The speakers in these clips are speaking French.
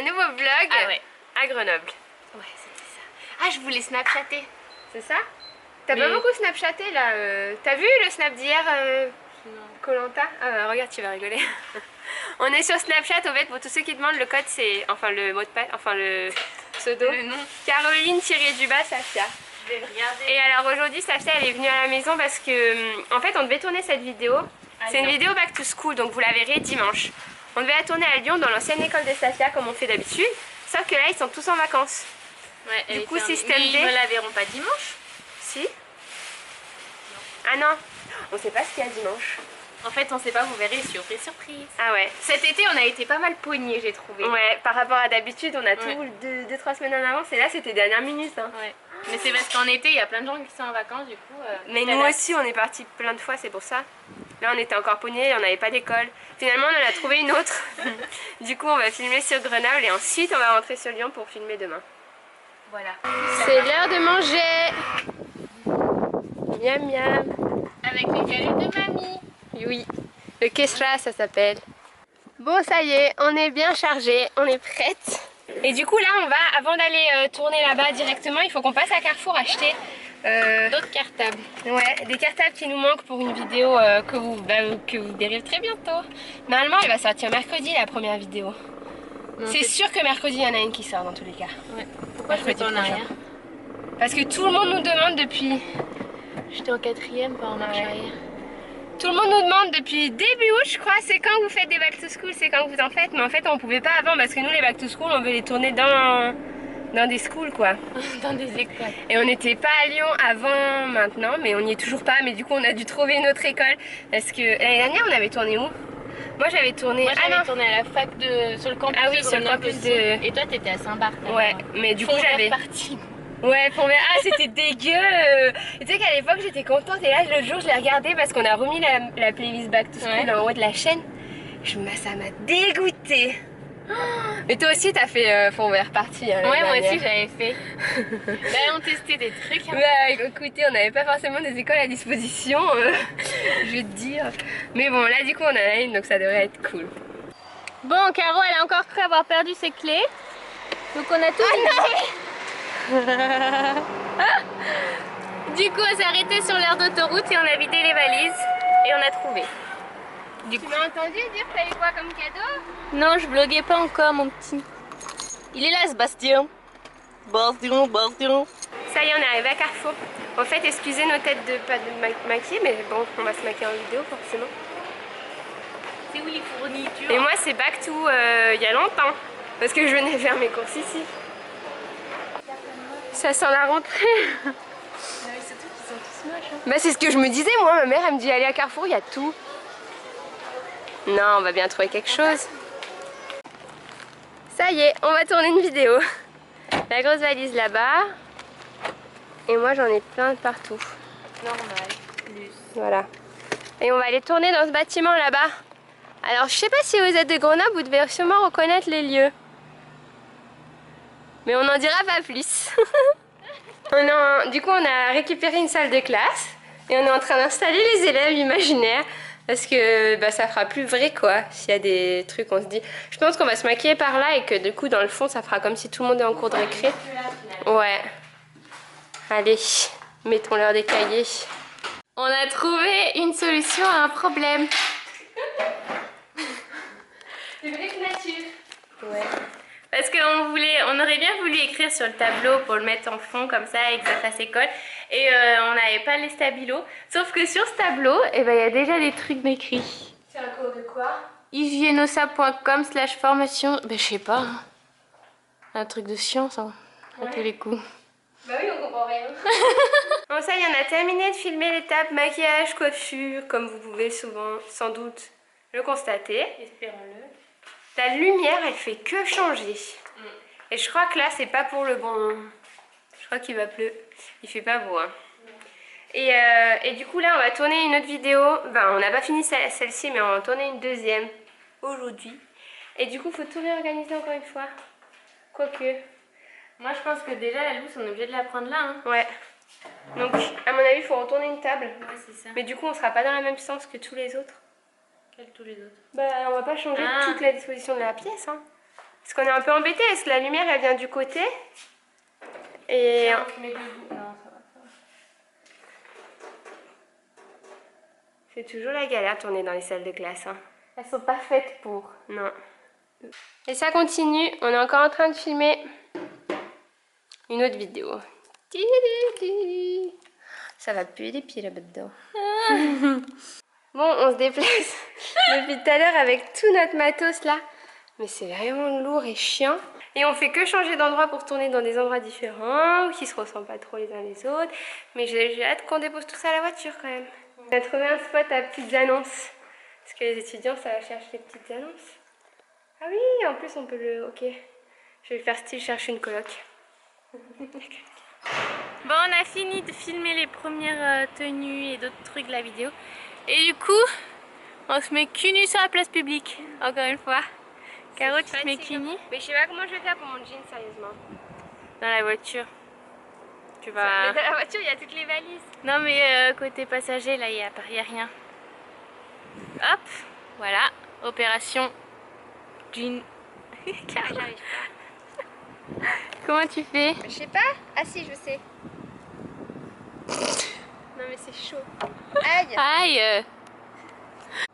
un nouveau vlog à Grenoble. Ouais, c'était ça. Ah, je voulais snapchatter. C'est ça? T'as pas beaucoup snapchaté là. T'as vu le snap d'hier Koh-Lanta? Ah bah, regarde, tu vas rigoler. On est sur Snapchat, en fait, pour tous ceux qui demandent, le code c'est, enfin le mot de passe, enfin le pseudo. Le nom. Caroline-du-bas Safia. Je vais regarder. Et alors aujourd'hui, Safia elle est venue à la maison parce que, en fait, on devait tourner cette vidéo. C'est une vidéo back to school, donc vous la verrez dimanche. On devait la tourner à Lyon, dans l'ancienne école de Safia, comme on fait d'habitude. Sauf que là, ils sont tous en vacances. Ouais, du coup, système D. Ils ne la verront pas dimanche. Si. Ah non, on sait pas ce qu'il y a dimanche. En fait, on sait pas, vous verrez, surprise, surprise. Ah ouais. Cet été, on a été pas mal pognés, j'ai trouvé. Ouais, par rapport à d'habitude, on a tout 2-3 semaines en avance et là, c'était dernière minute. Hein. Ouais. Mais c'est parce qu'en été, il y a plein de gens qui sont en vacances, du coup. Mais nous aussi, on est partis plein de fois, c'est pour ça. Là, on était encore pognés, on n'avait pas d'école. Finalement, on en a trouvé une autre. Du coup, on va filmer sur Grenoble et ensuite, on va rentrer sur Lyon pour filmer demain. Voilà. C'est l'heure de manger. Miam miam. Avec les galettes de mamie. Oui, le Kesra ça s'appelle. Bon ça y est, on est bien chargé, on est prête. Et du coup là on va, avant d'aller tourner là-bas directement, il faut qu'on passe à Carrefour acheter d'autres cartables. Ouais, des cartables qui nous manquent pour une vidéo que vous verrez très bientôt. Normalement elle va sortir mercredi la première vidéo. C'est sûr que mercredi il y en a une qui sort dans tous les cas. Ouais. Pourquoi je fais en arrière? Parce que tout le monde nous demande depuis... J'étais en 4ème, pas en marche arrière. Tout le monde nous demande depuis début août, je crois, c'est quand vous faites des back to school, c'est quand vous en faites. Mais en fait, on pouvait pas avant parce que nous, les back to school, on veut les tourner dans des schools, quoi. Dans des écoles. Et on n'était pas à Lyon avant, maintenant, mais on n'y est toujours pas. Mais du coup, on a dû trouver une autre école. Parce que l'année dernière, on avait tourné où? Moi, j'avais tourné... tourné à la fac sur le campus. Ah oui, sur le campus de... Et toi, t'étais à Saint-Barth. Ouais, mais du coup, j'avais... Ouais, ah c'était dégueu. Et tu sais qu'à l'époque j'étais contente et là l'autre jour je l'ai regardé parce qu'on a remis la playlist Back to School en haut de la chaîne. Ça m'a dégoûté. Mais toi aussi t'as fait fond vert parti. Hein, ouais, moi aussi j'avais fait. Là on testait des trucs. Hein. Bah écoutez, on n'avait pas forcément des écoles à disposition, je vais te dire. Mais bon là du coup on en a une donc ça devrait être cool. Bon, Caro elle a encore cru avoir perdu ses clés. Donc on a tout Du coup on s'est arrêté sur l'aire d'autoroute et on a vidé les valises et on a trouvé. Tu m'as entendu dire que t'avais quoi comme cadeau? Non, je vloguais pas encore mon petit. Il est là Sébastien. Bastien. Ça y est, on est arrivé à Carrefour. En fait, excusez nos têtes de pas de maquiller, mais bon, on va se maquiller en vidéo forcément. C'est où les fournitures? Et moi c'est back to il y a longtemps parce que je venais faire mes courses ici. Ça sent la rentrée. Mais surtout qu'ils sont tous moches. Hein. Bah c'est ce que je me disais moi, ma mère elle me dit allez à Carrefour, il y a tout. Non, on va bien trouver quelque chose. Ça y est, on va tourner une vidéo. La grosse valise là-bas. Et moi j'en ai plein de partout. Normal, plus. Voilà. Et on va aller tourner dans ce bâtiment là-bas. Alors je sais pas si vous êtes de Grenoble, vous devez sûrement reconnaître les lieux. Mais on n'en dira pas plus. Du coup on a récupéré une salle de classe. Et on est en train d'installer les élèves imaginaires. Parce que bah, ça fera plus vrai quoi. S'il y a des trucs on se dit. Je pense qu'on va se maquiller par là et que du coup dans le fond ça fera comme si tout le monde est en cours de récré. Ouais. Allez, mettons-leur des cahiers. On a trouvé une solution à un problème. C'est vrai que nature. Ouais. Parce on aurait bien voulu écrire sur le tableau pour le mettre en fond comme ça et que ça fasse école. Et on n'avait pas les stabilos. Sauf que sur ce tableau, il y a déjà des trucs d'écrit. C'est un cours de quoi? hygienosa.com/formation. Ben je sais pas. Hein. Un truc de science hein, à tous les coups. Bah oui, on comprend rien. Bon ça y est, on a terminé de filmer l'étape maquillage, coiffure, comme vous pouvez souvent, sans doute, le constater. Espérons-le. La lumière, elle fait que changer. Et je crois que là, c'est pas pour le bon... Je crois qu'il va pleuvoir. Il fait pas beau, hein. Et du coup, là, on va tourner une autre vidéo. Ben, on n'a pas fini celle-ci, mais on va en tourner une deuxième aujourd'hui. Et du coup, faut tout réorganiser encore une fois. Quoique... Moi, je pense que déjà, la loose, on est obligé de la prendre là. Hein. Ouais. Donc, à mon avis, il faut retourner une table. Ouais, c'est ça. Mais du coup, on sera pas dans la même sens que tous les autres. Quels tous les autres? Bah, on va pas changer toute la disposition de la pièce, hein. Parce qu'on est un peu embêté, est-ce que la lumière elle vient du côté? Et... Non, je mets debout. Non, ça va. C'est toujours la galère de tourner dans les salles de classe. Hein. Elles sont pas faites pour. Non. Et ça continue, on est encore en train de filmer une autre vidéo. Ça va puer les pieds là-bas dedans. Bon, on se déplace depuis tout à l'heure avec tout notre matos là. Mais c'est vraiment lourd et chiant. Et on fait que changer d'endroit pour tourner dans des endroits différents, qui se ressemblent pas trop les uns les autres. Mais j'ai hâte qu'on dépose tout ça à la voiture quand même. On a trouvé un spot à petites annonces. Parce que les étudiants, ça va chercher les petites annonces. Ah oui, en plus on peut le... Ok. Je vais faire style chercher une coloc. Bon, on a fini de filmer les premières tenues et d'autres trucs de la vidéo. Et du coup, on se met cul nu sur la place publique, encore une fois. Caro, tu te mets cul nu Mais je sais pas comment je vais faire pour mon jean, sérieusement. dans la voiture. Tu vas... Mais dans la voiture, il y a toutes les valises. Non mais côté passager, là, il y a rien. Hop, voilà, opération jean. J'arrive pas. Comment tu fais? Je sais pas. Ah si, je sais. Non mais c'est chaud. Aïe. Aïe!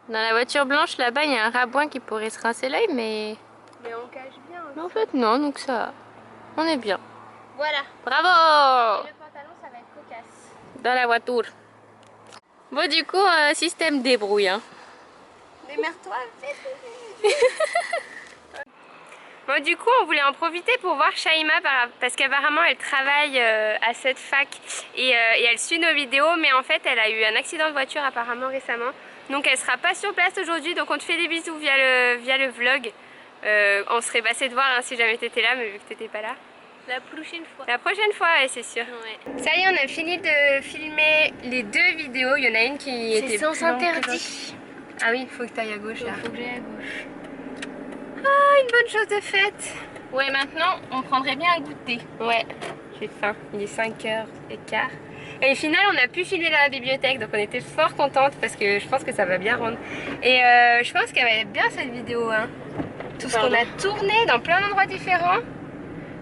Dans la voiture blanche, là-bas, il y a un rabouin qui pourrait se rincer l'œil, mais... Mais on cache bien aussi. mais en fait, non, donc ça... on est bien. Voilà. Bravo! Et le pantalon, ça va être cocasse. Dans la voiture. Bon, du coup, système débrouille. Hein. Démerde-toi, Bon, du coup, on voulait en profiter pour voir Shaima parce qu'apparemment elle travaille à cette fac et elle suit nos vidéos, mais en fait elle a eu un accident de voiture apparemment récemment, donc elle sera pas sur place aujourd'hui, donc on te fait des bisous via le vlog. On serait passé de voir hein, si jamais t'étais là, mais vu que t'étais pas là. La prochaine fois. La prochaine fois, ouais, c'est sûr. Ouais. Ça y est, on a fini de filmer les deux vidéos. Il y en a une qui était sens plus longue que interdit. l'autre. Ah oui, il faut que tu ailles à gauche là. Faut que j'aille à gauche. Ah, une bonne chose de faite. Ouais, maintenant, on prendrait bien un goûter. Ouais, j'ai faim. Il est 5h15. Et au final, on a pu filer dans la bibliothèque, donc on était fort contente parce que je pense que ça va bien rendre. Et je pense qu'elle va être bien cette vidéo. Hein. Tout ce qu'on a tourné dans plein d'endroits différents.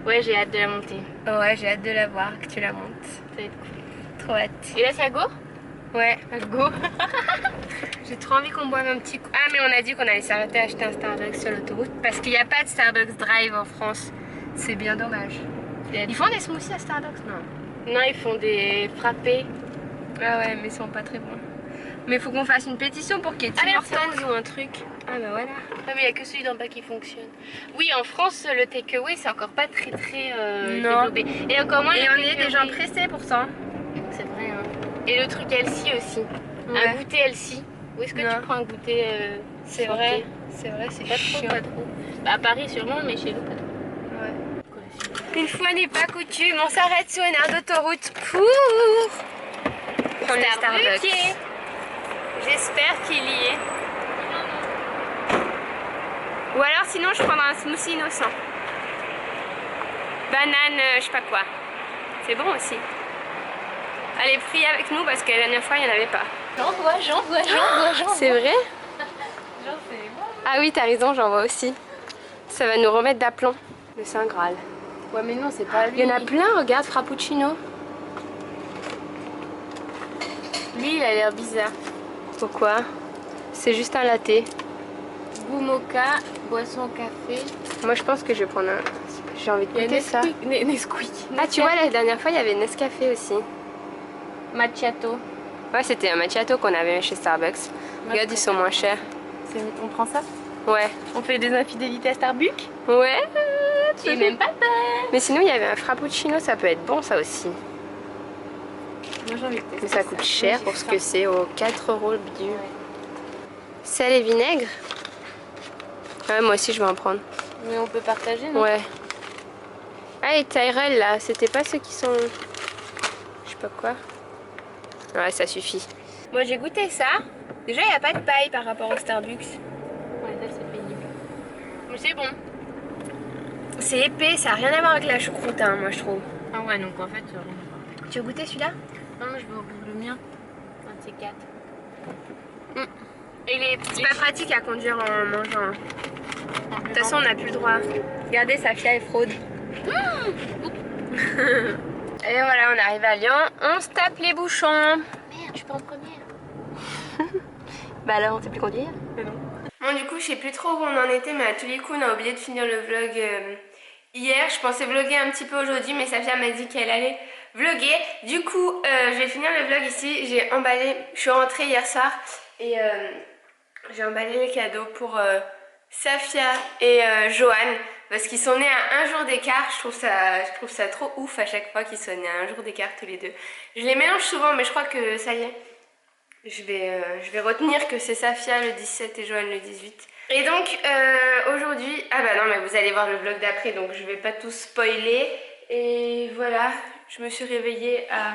Ouais, j'ai hâte de la monter. Ouais, j'ai hâte de la voir, que tu la montes. Ça va être cool. Trop hâte. Et là, c'est à go? Ouais. À go. J'ai trop envie qu'on boive un petit coup. Ah, mais on a dit qu'on allait s'arrêter à acheter un Starbucks sur l'autoroute parce qu'il n'y a pas de Starbucks Drive en France. C'est bien dommage. Ils font des smoothies à Starbucks? Non. Non, ils font des frappés. Ah ouais, mais ils sont pas très bons. Mais il faut qu'on fasse une pétition pour qu'il y ait Tim Hortons ou un truc. Ah bah voilà. Ah, mais il n'y a que celui d'en bas qui fonctionne. Oui, en France, le takeaway, c'est encore pas très non. développé. Et encore moins Et le on est des gens takeaway. pressés pourtant. C'est vrai, hein. Et le truc Elsie aussi. Ouais. Un goûter Elsie. Où est-ce que Non. tu prends un goûter C'est santé? vrai. C'est vrai, c'est Pas trop, chiant. pas trop. Bah, à Paris sûrement, mais chez nous pas trop. Ouais. Une fois n'est pas coutume, on s'arrête sur une aire d'autoroute pour prendre le Starbucks. J'espère qu'il y est. Ou alors sinon je prendrai un smoothie innocent. Banane, je sais pas quoi. C'est bon aussi. Allez, prie avec nous parce que la dernière fois il n'y en avait pas. J'en vois. C'est vrai? Genre, c'est bon. Ah oui, t'as raison, j'en vois aussi. Ça va nous remettre d'aplomb. Le Saint Graal. Ouais, mais non, c'est pas lui. Il y en a plein, regarde, Frappuccino. Lui, il a l'air bizarre. Pourquoi? C'est juste un latte. Goût mocha, boisson café. Moi je pense que je vais prendre un... J'ai envie de goûter ça. Nesquik. Ah tu vois, la dernière fois il y avait Nescafé aussi. Macchiato. Ouais, c'était un macchiato qu'on avait chez Starbucks. Regarde, ils sont moins chers. On prend ça? Ouais. On fait des infidélités à Starbucks? Ouais. Et même pas peur. Mais sinon il y avait un Frappuccino, ça peut être bon ça aussi. Moi j'ai envie de tester. Mais ça coûte cher pour ce que c'est, aux 4 € le bidule. Ouais. Sel et vinaigre. Ouais, moi aussi je vais en prendre. Mais on peut partager, non? Ouais. Ah, les Tyrell là, c'était pas ceux qui sont... Je sais pas quoi. Ouais, ça suffit. Moi j'ai goûté ça. Déjà il n'y a pas de paille par rapport au Starbucks. Ouais, ça c'est pénible. Mais c'est bon. C'est épais, ça n'a rien à voir avec la choucroute, hein, moi je trouve. Ah ouais, donc en fait, rien à voir. Tu veux goûter celui-là? Non, mais je veux le mien. Un de ces 4. Et c'est pas pratique à conduire en mangeant. De toute façon, on n'a plus le droit. Regardez, Safia est fraude. Et voilà, on arrive à Lyon. On se tape les bouchons. Merde, je suis pas en première. Bah là, on sait plus conduire. Bon, du coup, je sais plus trop où on en était, mais à tous les coups, on a oublié de finir le vlog hier. Je pensais vlogger un petit peu aujourd'hui, mais Safia m'a dit qu'elle allait vlogger. Du coup, je vais finir le vlog ici. J'ai emballé, je suis rentrée hier soir et j'ai emballé les cadeaux pour Safia et Johan. Parce qu'ils sont nés à un jour d'écart. Je trouve ça trop ouf à chaque fois qu'ils sont nés à un jour d'écart tous les deux. Je les mélange souvent, mais je crois que ça y est. Je vais retenir que c'est Safia le 17 et Johan le 18. Et donc aujourd'hui, ah bah non mais vous allez voir le vlog d'après, donc je vais pas tout spoiler. Et voilà, je me suis réveillée à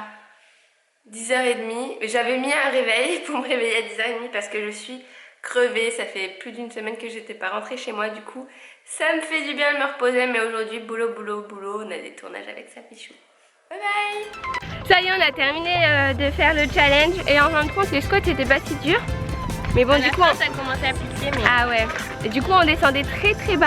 10h30. J'avais mis un réveil pour me réveiller à 10h30 parce que je suis crevée. Ça fait plus d'une semaine que j'étais pas rentrée chez moi, du coup ça me fait du bien de me reposer. Mais aujourd'hui, boulot, boulot, boulot, on a des tournages avec Safichou. Bye bye. Ça y est, on a terminé de faire le challenge et en fin de compte les squats c'était pas si dur. Mais bon, du coup, ça a commencé à piquer. Mais... Ah ouais. Et du coup, on descendait très très bas.